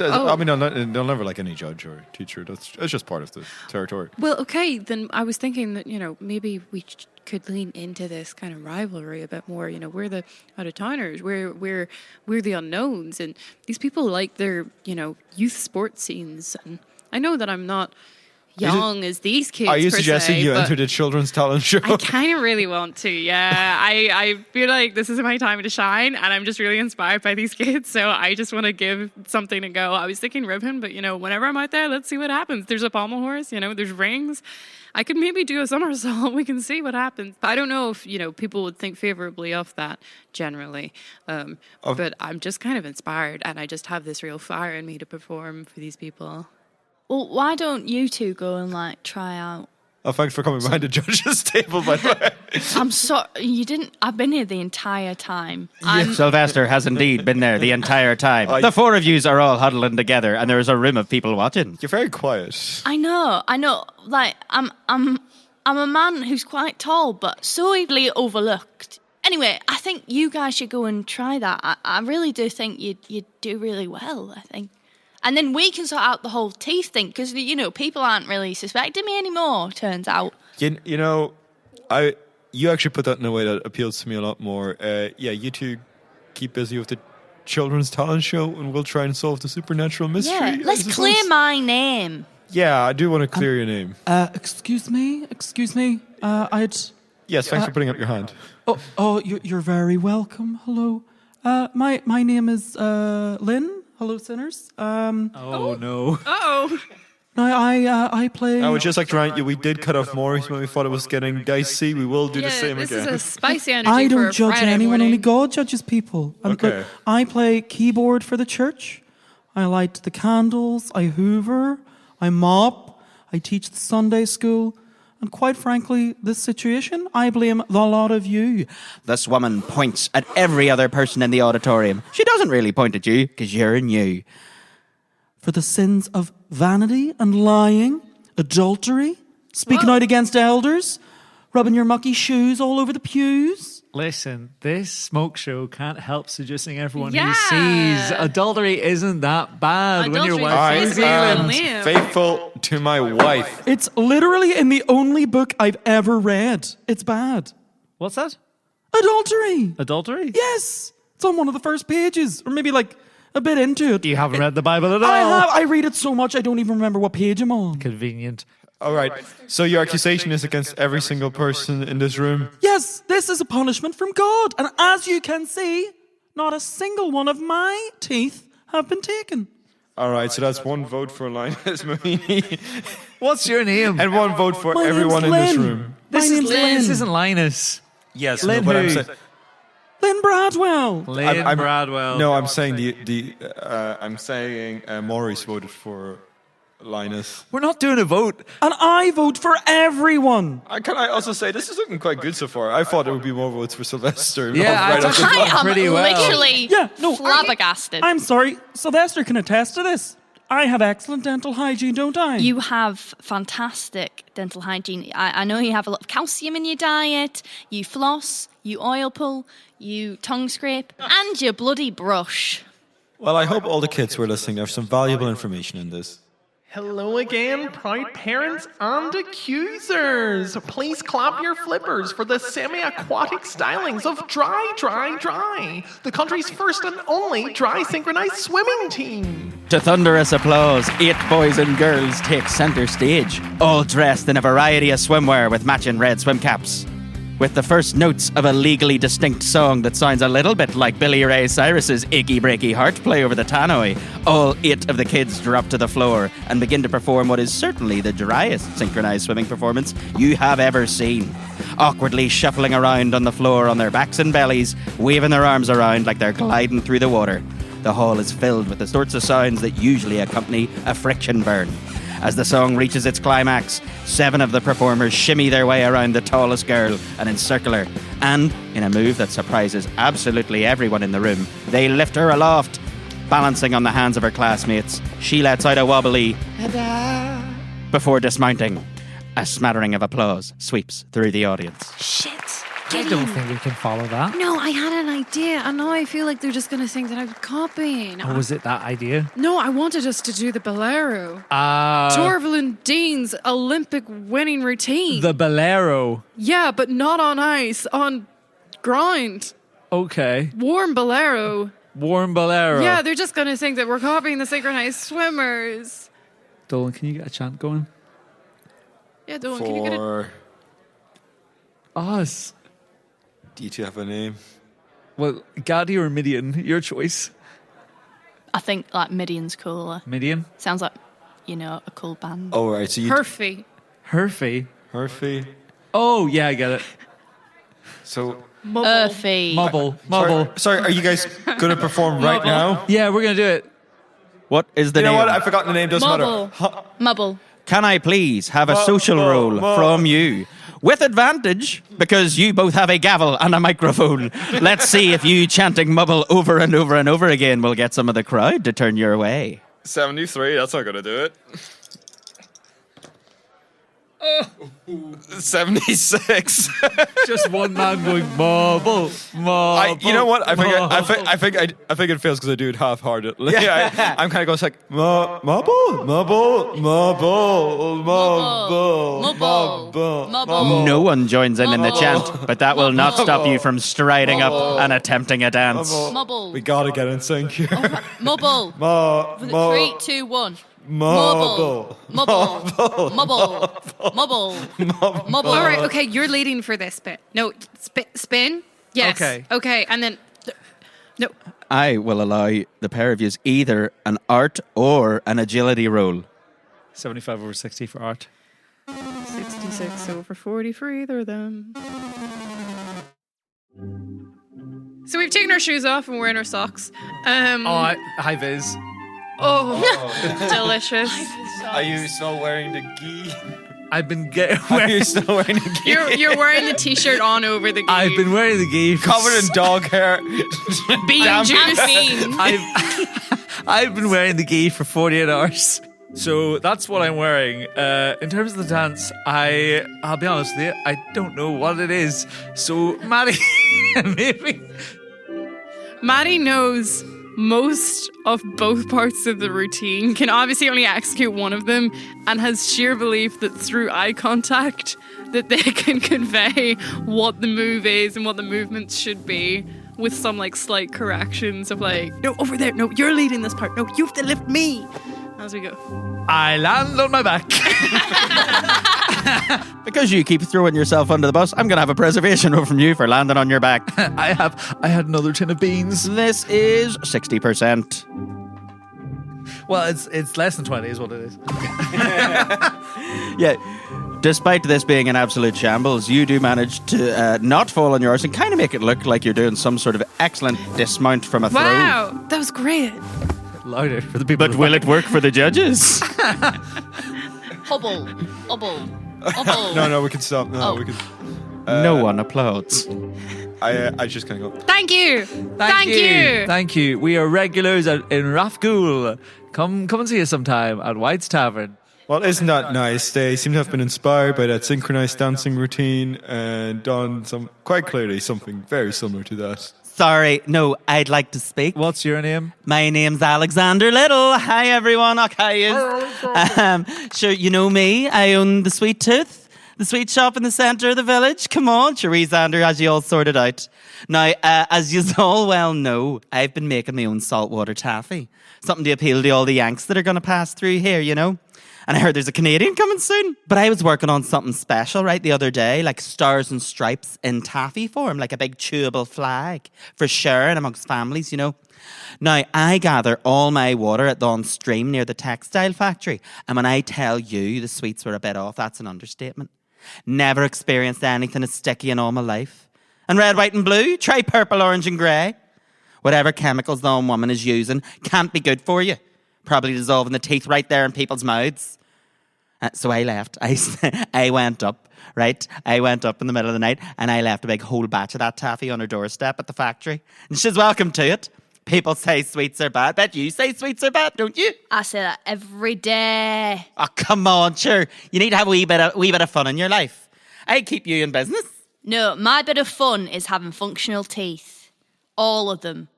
I mean, they'll never like any judge or teacher. It's just part of the territory. Well, okay, then I was thinking that, maybe we could lean into this kind of rivalry a bit more. We're the out-of-towners. We're the unknowns. And these people like their, youth sports scenes. And I know that I'm not young as these kids. Are you per suggesting se, you but entered a children's talent show? I kind of really want to, yeah. I feel like this is my time to shine, and I'm just really inspired by these kids, so I just want to give something to go. I was thinking ribbon, but, whenever I'm out there, let's see what happens. There's a pommel horse, there's rings. I could maybe do a somersault. We can see what happens. But I don't know if, people would think favorably of that generally. But I'm just kind of inspired, and I just have this real fire in me to perform for these people. Well, why don't you two go and try out? Oh, thanks for coming behind the judges' table, by the way. I'm sorry, you didn't. I've been here the entire time. Sylvester has indeed been there the entire time. The four of yous are all huddling together, and there is a room of people watching. You're very quiet. I know. I'm a man who's quite tall, but so easily overlooked. Anyway, I think you guys should go and try that. I really do think you'd do really well, I think. And then we can sort out the whole teeth thing, because, people aren't really suspecting me anymore, turns out. You actually put that in a way that appeals to me a lot more. You two keep busy with the children's talent show, and we'll try and solve the supernatural mystery. Yeah, let's clear my name. Yeah, I do want to clear your name. Excuse me. Yes, thanks for putting up your hand. Oh, you're very welcome. Hello. My name is Lynn. Hello, sinners. Oh no. Uh-oh. I play. I would just like to remind you, we did cut off Maurice when we thought it was getting dicey. We will do the same this again. is a spicy energy. I for don't a judge Friday anyone. morning. Only God judges people. Okay. I play keyboard for the church. I light the candles. I hoover. I mop. I teach the Sunday school. And quite frankly, this situation, I blame the lot of you. This woman points at every other person in the auditorium. She doesn't really point at you, because you're new. For the sins of vanity and lying, adultery, speaking out against elders, rubbing your mucky shoes all over the pews. Listen, this smoke show can't help seducing everyone Yeah. who sees adultery isn't that bad when your Adultery wife is is bad. Zealand. Faithful to my wife. It's literally in the only book I've ever read. It's bad. What's that? Adultery. Adultery? Yes. It's on one of the first pages, or maybe like a bit into it. You haven't read the Bible at all. I have. I read it so much I don't even remember what page I'm on. Convenient. All right. So your accusation is against every single person in this room? Yes, this is a punishment from God. And as you can see, not a single one of my teeth have been taken. All right. So that's one vote for Linus Mooney. What's your name? And one vote for My name's everyone in this Lynn. room. This My name's Lynn. isn't Linus. Yes, Lynn no, but who? Lynn Bradwell. Lynn Bradwell. No, I'm saying I'm saying Maurice voted for Linus. We're not doing a vote. And I vote for everyone. Can I also say this is looking quite good so far? I thought there would be more votes for Sylvester. Yeah, right it's off the I bat. am pretty well. literally flabbergasted. I'm sorry. Sylvester can attest to this. I have excellent dental hygiene, don't I? You have fantastic dental hygiene. I know you have a lot of calcium in your diet. You floss, you oil pull, you tongue scrape, and you bloody brush. Well, I hope all the kids who are listening, there's some valuable information in this. Hello again, proud parents and accusers. Please clap your flippers for the semi-aquatic stylings of Dry, Dry, Dry, the country's first and only dry synchronized swimming team. To thunderous applause, 8 boys and girls take centre stage, all dressed in a variety of swimwear with matching red swim caps. With the first notes of a legally distinct song that sounds a little bit like Billy Ray Cyrus's Achy Breaky Heart play over the tannoy, all 8 of the kids drop to the floor and begin to perform what is certainly the driest synchronised swimming performance you have ever seen. Awkwardly shuffling around on the floor on their backs and bellies, waving their arms around like they're gliding through the water. The hall is filled with the sorts of sounds that usually accompany a friction burn. As the song reaches its climax, 7 of the performers shimmy their way around the tallest girl and encircle her. And, in a move that surprises absolutely everyone in the room, they lift her aloft. Balancing on the hands of her classmates, she lets out a wobbly before dismounting. A smattering of applause sweeps through the audience. Shit. I don't think we can follow that. No, I had an idea, and now I feel like they're just going to think that I'm copying. Or was it that idea? No, I wanted us to do the Bolero. Ah. Torvalin Dean's Olympic winning routine. The Bolero. Yeah, but not on ice, on ground. Okay. Warm Bolero. Warm Bolero. Yeah, they're just going to think that we're copying the synchronized swimmers. Dolan, can you get a chant going? Yeah, Dolan, can you get it? For... Us. Do you two have a name? Well, Gadi or Midian, your choice. I think like Midian's cooler. Midian? Sounds like, a cool band. Oh, right. So you... Herfy. Herfy. Oh, yeah, I get it. So... Herfy. Mubble. Sorry, are you guys going to perform right now? Yeah, we're going to do it. What is the You name? know what? I've forgotten the name. Doesn't Mubble. matter. Mubble. Can I please have a social role from you? With advantage, because you both have a gavel and a microphone. Let's see if you chanting Mubble over and over and over again will get some of the crowd to turn your way. 73, that's not going to do it. 76. Just one man going Mubble. You know what? I think it fails because I do it half-heartedly. Yeah. I'm kind of going like Mubble. No one joins in the chant, but that will not stop you from striding up and attempting a dance. Mubble. We gotta get in sync here. Mubble. 3, 2, 1. Mubble. All right, okay, you're leading for this bit. No, spin? Yes. Okay, and then... No. I will allow the pair of yous either an art or an agility roll. 75 over 60 for art. 66 over 40 for either of them. So we've taken our shoes off and we're in our socks. High vis. Oh, delicious. Are you still wearing the gi? I've been Are you still wearing the gi? You're wearing the t-shirt on over the gi. I've been wearing the gi Covered in dog hair. bean juice. I've been wearing the gi for 48 hours. So that's what I'm wearing. In terms of the dance, I'll be honest with you, I don't know what it is. So Maddie, maybe. Maddie knows most of both parts of the routine, can obviously only execute one of them, and has sheer belief that through eye contact that they can convey what the move is and what the movements should be, with some like slight corrections of like, no, over there, no, you're leading this part, no, you have to lift me as we go. I land on my back. Because you keep throwing yourself under the bus, I'm going to have a preservation note from you for landing on your back. I had another tin of beans. This is 60%. Well, it's less than 20 is what it is. Yeah. Despite this being an absolute shambles, you do manage to not fall on your arse and kind of make it look like you're doing some sort of excellent dismount from a throw. Wow, that was great. Louder for the people. But will it work for the judges? Hubble. No, we can stop. No, we can. No one applauds. I just kind of go. Thank you. Thank you. We are regulars in Rathgool. Come and see us sometime at White's Tavern. Well, isn't that nice? They seem to have been inspired by that synchronized dancing routine and done quite clearly something very similar to that. Sorry, no, I'd like to speak. What's your name? My name's Alexander Little. Hi, everyone. Okay. Sure, you know me. I own the Sweet Tooth, the sweet shop in the centre of the village. Come on, Xander has you all sorted out. Now, as you all well know, I've been making my own saltwater taffy. Something to appeal to all the Yanks that are going to pass through here, you know. And I heard there's a Canadian coming soon. But I was working on something special, right, the other day, like stars and stripes in taffy form, like a big chewable flag for sharing amongst families, you know. Now, I gather all my water at the stream near the textile factory. And when I tell you the sweets were a bit off, that's an understatement. Never experienced anything as sticky in all my life. And red, white and blue, try purple, orange and grey. Whatever chemicals the woman is using can't be good for you. Probably dissolving the teeth right there in people's mouths. So I left. I went up, right? I went up in the middle of the night and I left a big whole batch of that taffy on her doorstep at the factory. And she's welcome to it. People say sweets are bad. Bet you say sweets are bad, don't you? I say that every day. Oh, come on, sure. You need to have a wee bit of fun in your life. I keep you in business. No, my bit of fun is having functional teeth. All of them.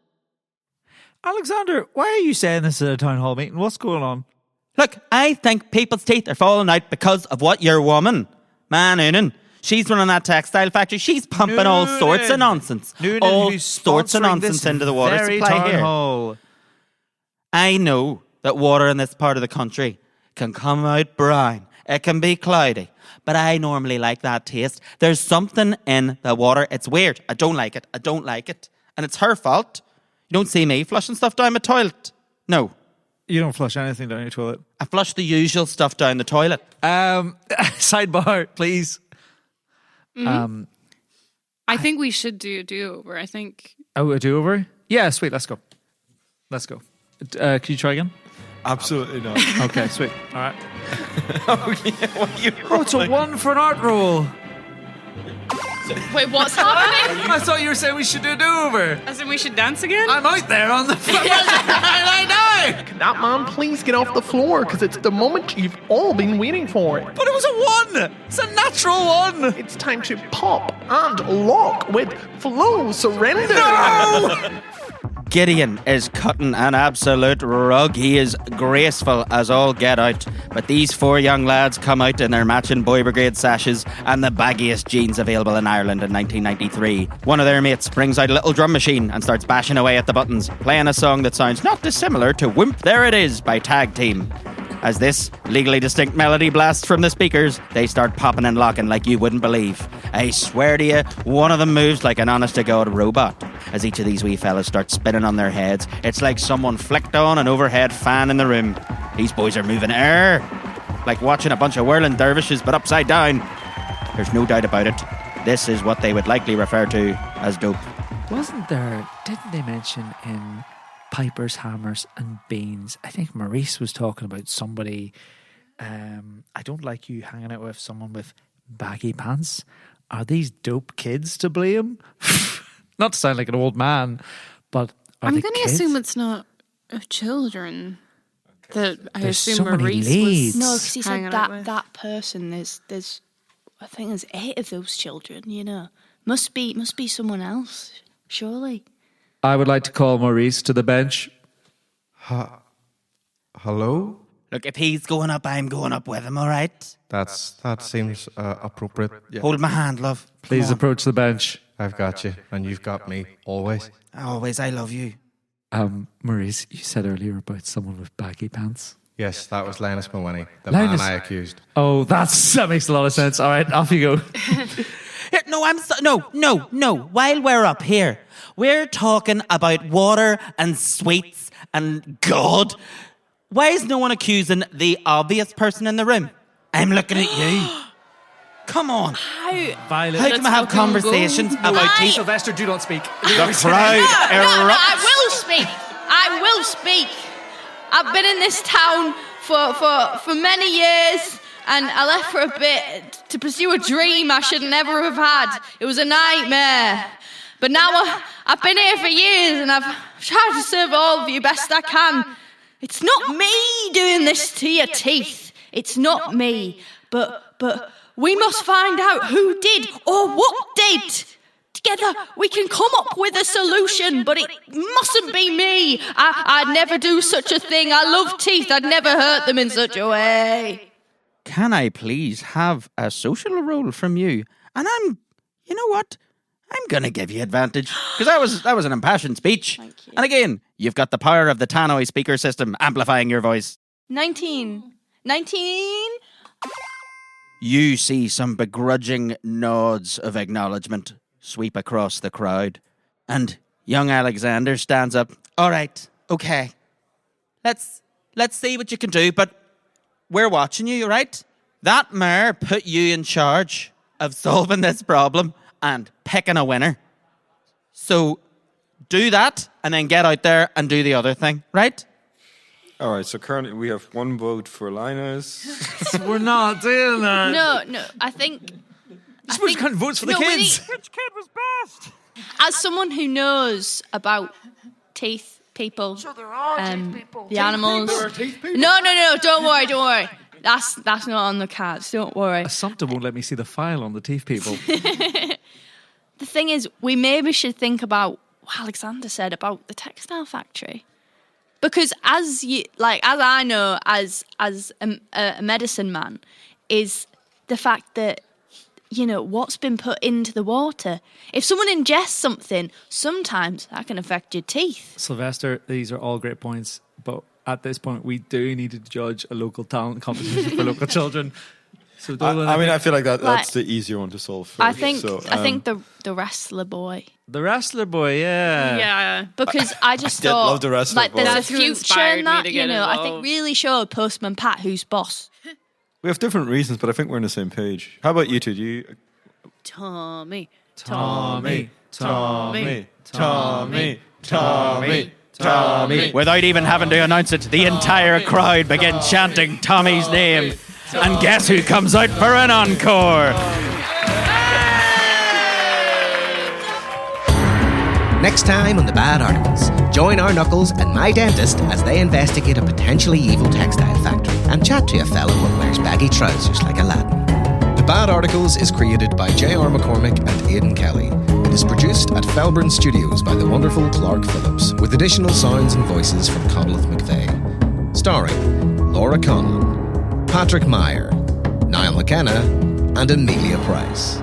Alexander, why are you saying this at a town hall meeting? What's going on? Look, I think people's teeth are falling out because of what your woman, Noonan, she's running that textile factory. She's pumping all sorts of nonsense. All sorts of nonsense into the water supply here. Hall. I know that water in this part of the country can come out brown. It can be cloudy. But I normally like that taste. There's something in the water. It's weird. I don't like it. And it's her fault. You don't see me flushing stuff down my toilet. No. You don't flush anything down your toilet? I flush the usual stuff down the toilet. Sidebar, please. Mm-hmm. I think we should do a do-over. I think... Oh, a do-over? Yeah, sweet. Let's go. Can you try again? Absolutely not. Okay, sweet. All right. It's a 1 for an art roll. Wait, what's happening? I thought you were saying we should do a do-over. As in we should dance again? I'm out there on the floor right now. Can that man please get off the floor? Because it's the moment you've all been waiting for. But it was a 1. It's a natural 1. It's time to pop and lock with Flow Surrender. No! Gideon is cutting an absolute rug. He is graceful as all get out. But these 4 young lads come out in their matching Boy Brigade sashes and the baggiest jeans available in Ireland in 1993. One of their mates brings out a little drum machine and starts bashing away at the buttons, playing a song that sounds not dissimilar to Whoomp There It Is by Tag Team. As this legally distinct melody blasts from the speakers, they start popping and locking like you wouldn't believe. I swear to you, one of them moves like an honest-to-God robot. As each of these wee fellas start spinning on their heads, it's like someone flicked on an overhead fan in the room. These boys are moving like watching a bunch of whirling dervishes but upside down. There's no doubt about it. This is what they would likely refer to as dope. Didn't they mention in Pipers, Hammers and Beans, I think Maurice was talking about somebody I don't like you hanging out with someone with baggy pants. Are these dope kids to blame? Not to sound like an old man, but I'm going to assume it's not of children. That I There's assume so many Maurice leads. No, because he hanging said out that with. that person. There's I think there's 8 of those children. You know, must be someone else. Surely. I would like to call Maurice to the bench. Hello? Look, if he's going up, I'm going up with him, all right? That seems appropriate. Yeah. Hold my hand, love. Come Please on. approach the bench. I've got you, and you've got me, always. Always, I love you. Maurice, you said earlier about someone with baggy pants. Yes, that was Linus Mawhinney, the Linus- man I accused. Oh, that makes a lot of sense. All right, off you go. Here, no. While we're up here, we're talking about water and sweets and God. Why is no one accusing the obvious person in the room? I'm looking at you. Come on. Violet. How can we have conversations about tea? Sylvester, do not speak. The crowd erupts. I will speak. I've been in this town for many years, and I left for a bit to pursue a dream I should never have had. It was a nightmare. But now I've been here for years, and I've tried to serve all of you best I can. It's not me doing this to your teeth. It's not me. But we must find out who did or what did. Together we can come up with a solution, but it mustn't be me. I'd never do such a thing. I love teeth. I'd never hurt them in such a way. Can I please have a social role from you? And you know what? I'm going to give you advantage. Because that was an impassioned speech. Thank you. And again, you've got the power of the Tannoy speaker system amplifying your voice. 19. You see some begrudging nods of acknowledgement sweep across the crowd. And young Alexander stands up. All right, okay. Let's see what you can do, but we're watching you, right? That mayor put you in charge of solving this problem and picking a winner. So do that and then get out there and do the other thing, right? All right, so currently we have 1 vote for Linus. We're not doing that. No, I think... We're counting votes for the kids. Which kid was best? As someone who knows about teeth people, So there are teeth people. the animals... There are teeth people. No, don't worry. That's not on the cards, don't worry. Assumpta won't let me see the file on the teeth people. The thing is, we maybe should think about what Alexander said about the textile factory. Because as I know, as a medicine man, is the fact that, you know, what's been put into the water. If someone ingests something, sometimes that can affect your teeth. Sylvester, these are all great points, but at this point, we do need to judge a local talent competition for local children. So Dolan, I feel like that's the easier one to solve first. I think the wrestler boy. The wrestler boy, yeah. Yeah. Because I just did thought, love the wrestler like, boy. there's That's a who future inspired in me that, to you get know. I think involved. really showed Postman Pat who's boss. We have different reasons, but I think we're on the same page. How about you two? Do you... Tommy. Without even having to announce it, the entire crowd begin chanting Tommy's name. And guess who comes out for an encore? Next time on The Bad Articles, join our Knuckles and my dentist as they investigate a potentially evil textile factory and chat to a fellow who wears baggy trousers like Aladdin. The Bad Articles is created by J.R. McCormick and Aidan Kelly. It is produced at Felbryn Studios by the wonderful Clark Phillips, with additional sounds and voices from Conleth McVeigh. Starring Laura Conlon, Patrick Meier, Niall McKenna, and Amelia Price.